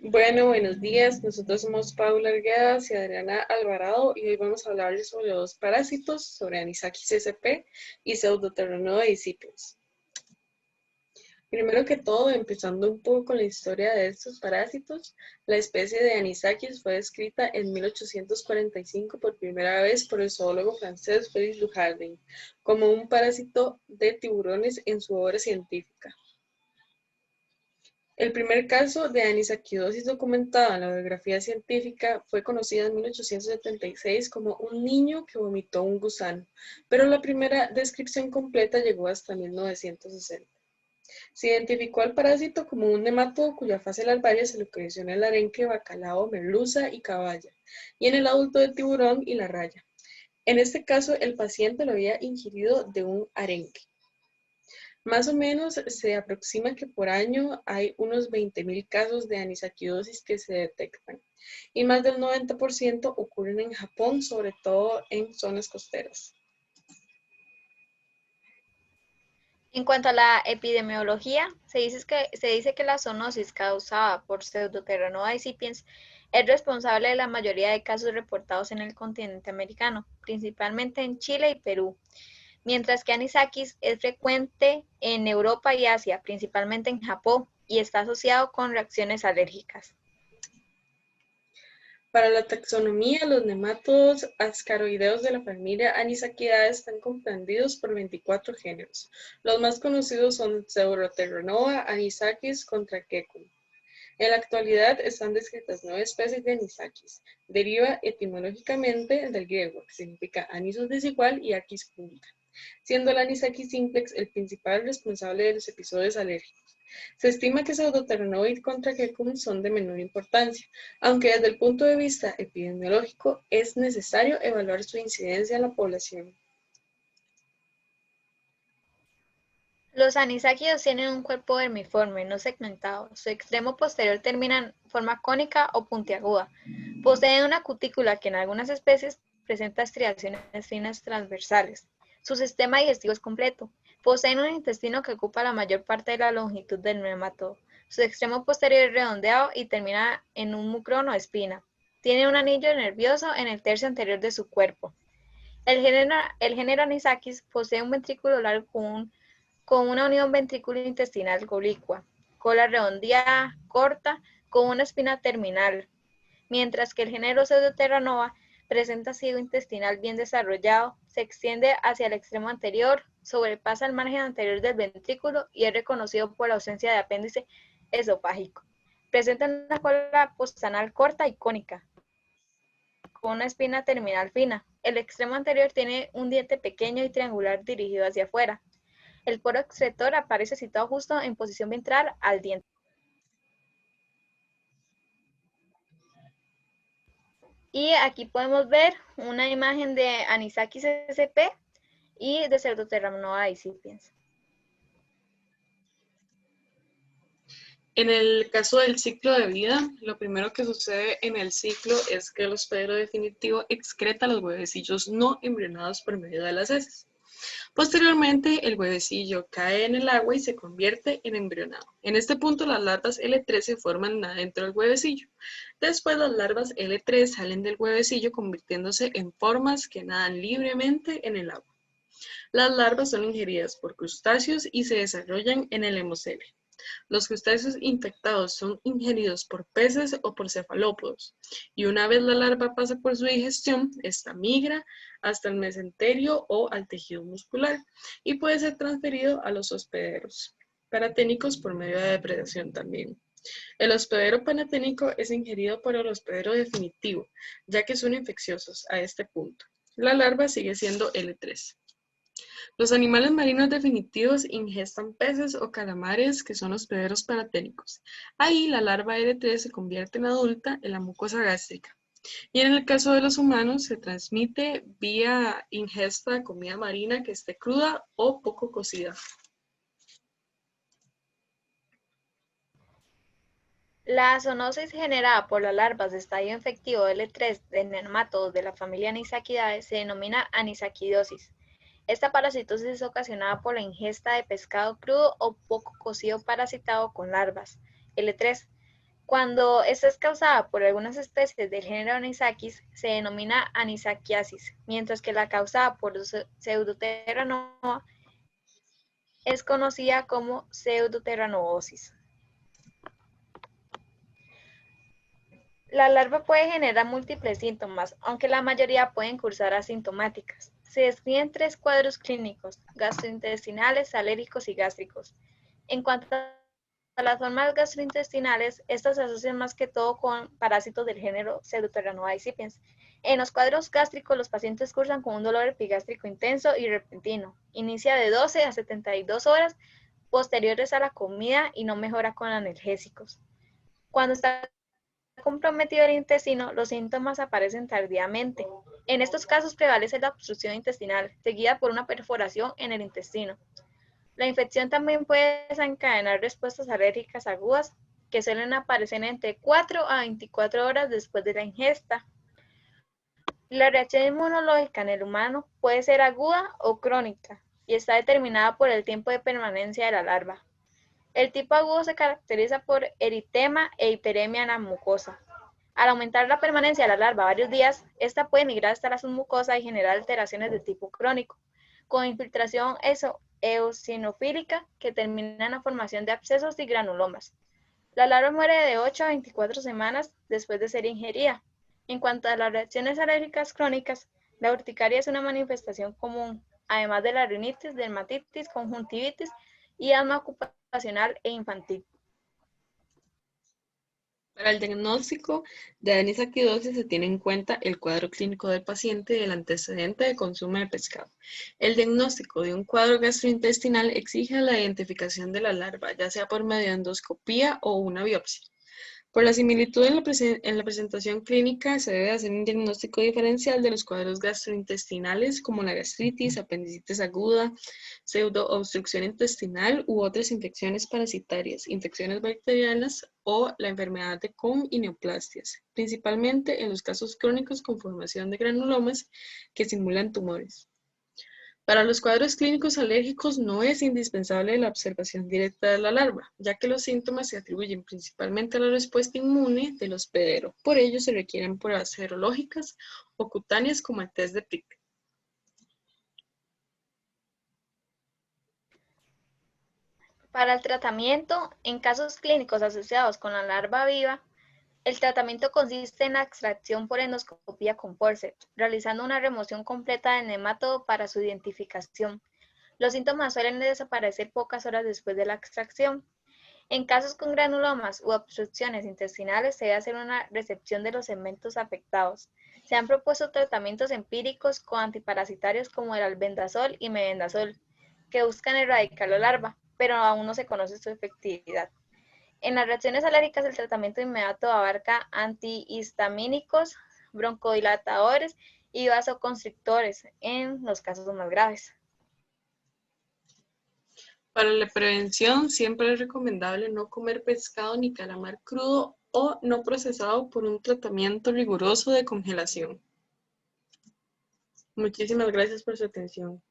Buenos días. Nosotros somos Paula Arguedas y Adriana Alvarado y hoy vamos a hablarles sobre dos parásitos, sobre Anisakis sp y Pseudoterranoa disciples. Primero que todo, empezando un poco con la historia de estos parásitos, la especie de Anisakis fue descrita en 1845 por primera vez por el zoólogo francés Félix Dujardin como un parásito de tiburones en su obra científica. El primer caso de anisakidosis documentado en la biografía científica fue conocido en 1876 como un niño que vomitó un gusano, pero la primera descripción completa llegó hasta 1960. Se identificó al parásito como un nematodo cuya fase larvaria se localizó en el arenque, bacalao, merluza y caballa, y en el adulto de tiburón y la raya. En este caso, el paciente lo había ingerido de un arenque. Más o menos se aproxima que por año hay unos 20.000 casos de anisakidosis que se detectan y más del 90% ocurren en Japón, sobre todo en zonas costeras. En cuanto a la epidemiología, se dice que la zoonosis causada por Pseudoterranoa discipiens es responsable de la mayoría de casos reportados en el continente americano, principalmente en Chile y Perú, mientras que Anisakis es frecuente en Europa y Asia, principalmente en Japón, y está asociado con reacciones alérgicas. Para la taxonomía, los nemátodos ascaroideos de la familia Anisakidae están comprendidos por 24 géneros. Los más conocidos son Pseudoterranoa, Anisakis, Contraquecum. En la actualidad están descritas 9 especies de anisakis. Deriva etimológicamente del griego, que significa anisos desigual y aquis punta, siendo el anisakis simplex el principal responsable de los episodios alérgicos. Se estima que Pseudoterranoa y Contraquecum son de menor importancia, aunque desde el punto de vista epidemiológico es necesario evaluar su incidencia en la población. Los anisáquidos tienen un cuerpo vermiforme, no segmentado. Su extremo posterior termina en forma cónica o puntiaguda. Poseen una cutícula que en algunas especies presenta estriaciones finas transversales. Su sistema digestivo es completo. Poseen un intestino que ocupa la mayor parte de la longitud del nematodo. Su extremo posterior es redondeado y termina en un mucrón o espina. Tiene un anillo nervioso en el tercio anterior de su cuerpo. El género Anisakis posee un ventrículo largo con una unión ventrículo-intestinal oblicua, cola redondeada, corta, con una espina terminal, mientras que el género Pseudoterranova presenta sido intestinal bien desarrollado, se extiende hacia el extremo anterior, sobrepasa el margen anterior del ventrículo y es reconocido por la ausencia de apéndice esofágico. Presenta una cola postanal corta y cónica, con una espina terminal fina. El extremo anterior tiene un diente pequeño y triangular dirigido hacia afuera. El poro excretor aparece situado justo en posición ventral al diente. Y aquí podemos ver una imagen de Anisakis sp y de Pseudoterranoa discipiens. En el caso del ciclo de vida, lo primero que sucede en el ciclo es que el hospedero definitivo excreta los huevecillos no embrionados por medio de las heces. Posteriormente, el huevecillo cae en el agua y se convierte en embrionado. En este punto, las larvas L3 se forman adentro del huevecillo. Después, las larvas L3 salen del huevecillo convirtiéndose en formas que nadan libremente en el agua. Las larvas son ingeridas por crustáceos y se desarrollan en el hemocele. Los crustáceos infectados son ingeridos por peces o por cefalópodos, y una vez la larva pasa por su digestión, esta migra hasta el mesenterio o al tejido muscular y puede ser transferido a los hospederos paraténicos por medio de depredación también. El hospedero panaténico es ingerido por el hospedero definitivo, ya que son infecciosos a este punto. La larva sigue siendo L3. Los animales marinos definitivos ingestan peces o calamares que son hospederos paraténicos. Ahí la larva L3 se convierte en adulta en la mucosa gástrica. Y en el caso de los humanos se transmite vía ingesta de comida marina que esté cruda o poco cocida. La zoonosis generada por las larvas de estadio infectivo L3 de nematodos de la familia Anisakidae se denomina anisakidosis. Esta parasitosis es ocasionada por la ingesta de pescado crudo o poco cocido parasitado con larvas L3. Cuando esta es causada por algunas especies del género Anisakis, se denomina anisakiasis, mientras que la causada por los Pseudoterranova es conocida como pseudoterranoosis. La larva puede generar múltiples síntomas, aunque la mayoría pueden cursar asintomáticas. Se describen 3 cuadros clínicos: gastrointestinales, alérgicos y gástricos. En cuanto a las formas gastrointestinales, estas se asocian más que todo con parásitos del género Pseudoterranova discipiens. En los cuadros gástricos, los pacientes cursan con un dolor epigástrico intenso y repentino. Inicia de 12 a 72 horas posteriores a la comida y no mejora con analgésicos. Cuando está comprometido el intestino, los síntomas aparecen tardíamente. En estos casos prevalece la obstrucción intestinal, seguida por una perforación en el intestino. La infección también puede desencadenar respuestas alérgicas agudas que suelen aparecer entre 4 a 24 horas después de la ingesta. La reacción inmunológica en el humano puede ser aguda o crónica y está determinada por el tiempo de permanencia de la larva. El tipo agudo se caracteriza por eritema e hiperemia en la mucosa. Al aumentar la permanencia de la larva varios días, esta puede migrar hasta la submucosa y generar alteraciones de tipo crónico, con infiltración eosinofílica que termina en la formación de abscesos y granulomas. La larva muere de 8 a 24 semanas después de ser ingerida. En cuanto a las reacciones alérgicas crónicas, la urticaria es una manifestación común, además de la rinitis, dermatitis, conjuntivitis y asma ocupacional e infantil. Para el diagnóstico de anisakidosis se tiene en cuenta el cuadro clínico del paciente y el antecedente de consumo de pescado. El diagnóstico de un cuadro gastrointestinal exige la identificación de la larva, ya sea por medio de endoscopía o una biopsia. Por la similitud en la presentación clínica, se debe hacer un diagnóstico diferencial de los cuadros gastrointestinales, como la gastritis, apendicitis aguda, pseudoobstrucción intestinal u otras infecciones parasitarias, infecciones bacterianas o la enfermedad de Crohn y neoplasias, principalmente en los casos crónicos con formación de granulomas que simulan tumores. Para los cuadros clínicos alérgicos no es indispensable la observación directa de la larva, ya que los síntomas se atribuyen principalmente a la respuesta inmune del hospedero. Por ello se requieren pruebas serológicas o cutáneas como el test de Prick. Para el tratamiento, en casos clínicos asociados con la larva viva, el tratamiento consiste en la extracción por endoscopía con forceps, realizando una remoción completa del nematodo para su identificación. Los síntomas suelen desaparecer pocas horas después de la extracción. En casos con granulomas u obstrucciones intestinales se debe hacer una resección de los segmentos afectados. Se han propuesto tratamientos empíricos con antiparasitarios como el albendazol y mebendazol, que buscan erradicar la larva, pero aún no se conoce su efectividad. En las reacciones alérgicas, el tratamiento inmediato abarca antihistamínicos, broncodilatadores y vasoconstrictores en los casos más graves. Para la prevención, siempre es recomendable no comer pescado ni calamar crudo o no procesado por un tratamiento riguroso de congelación. Muchísimas gracias por su atención.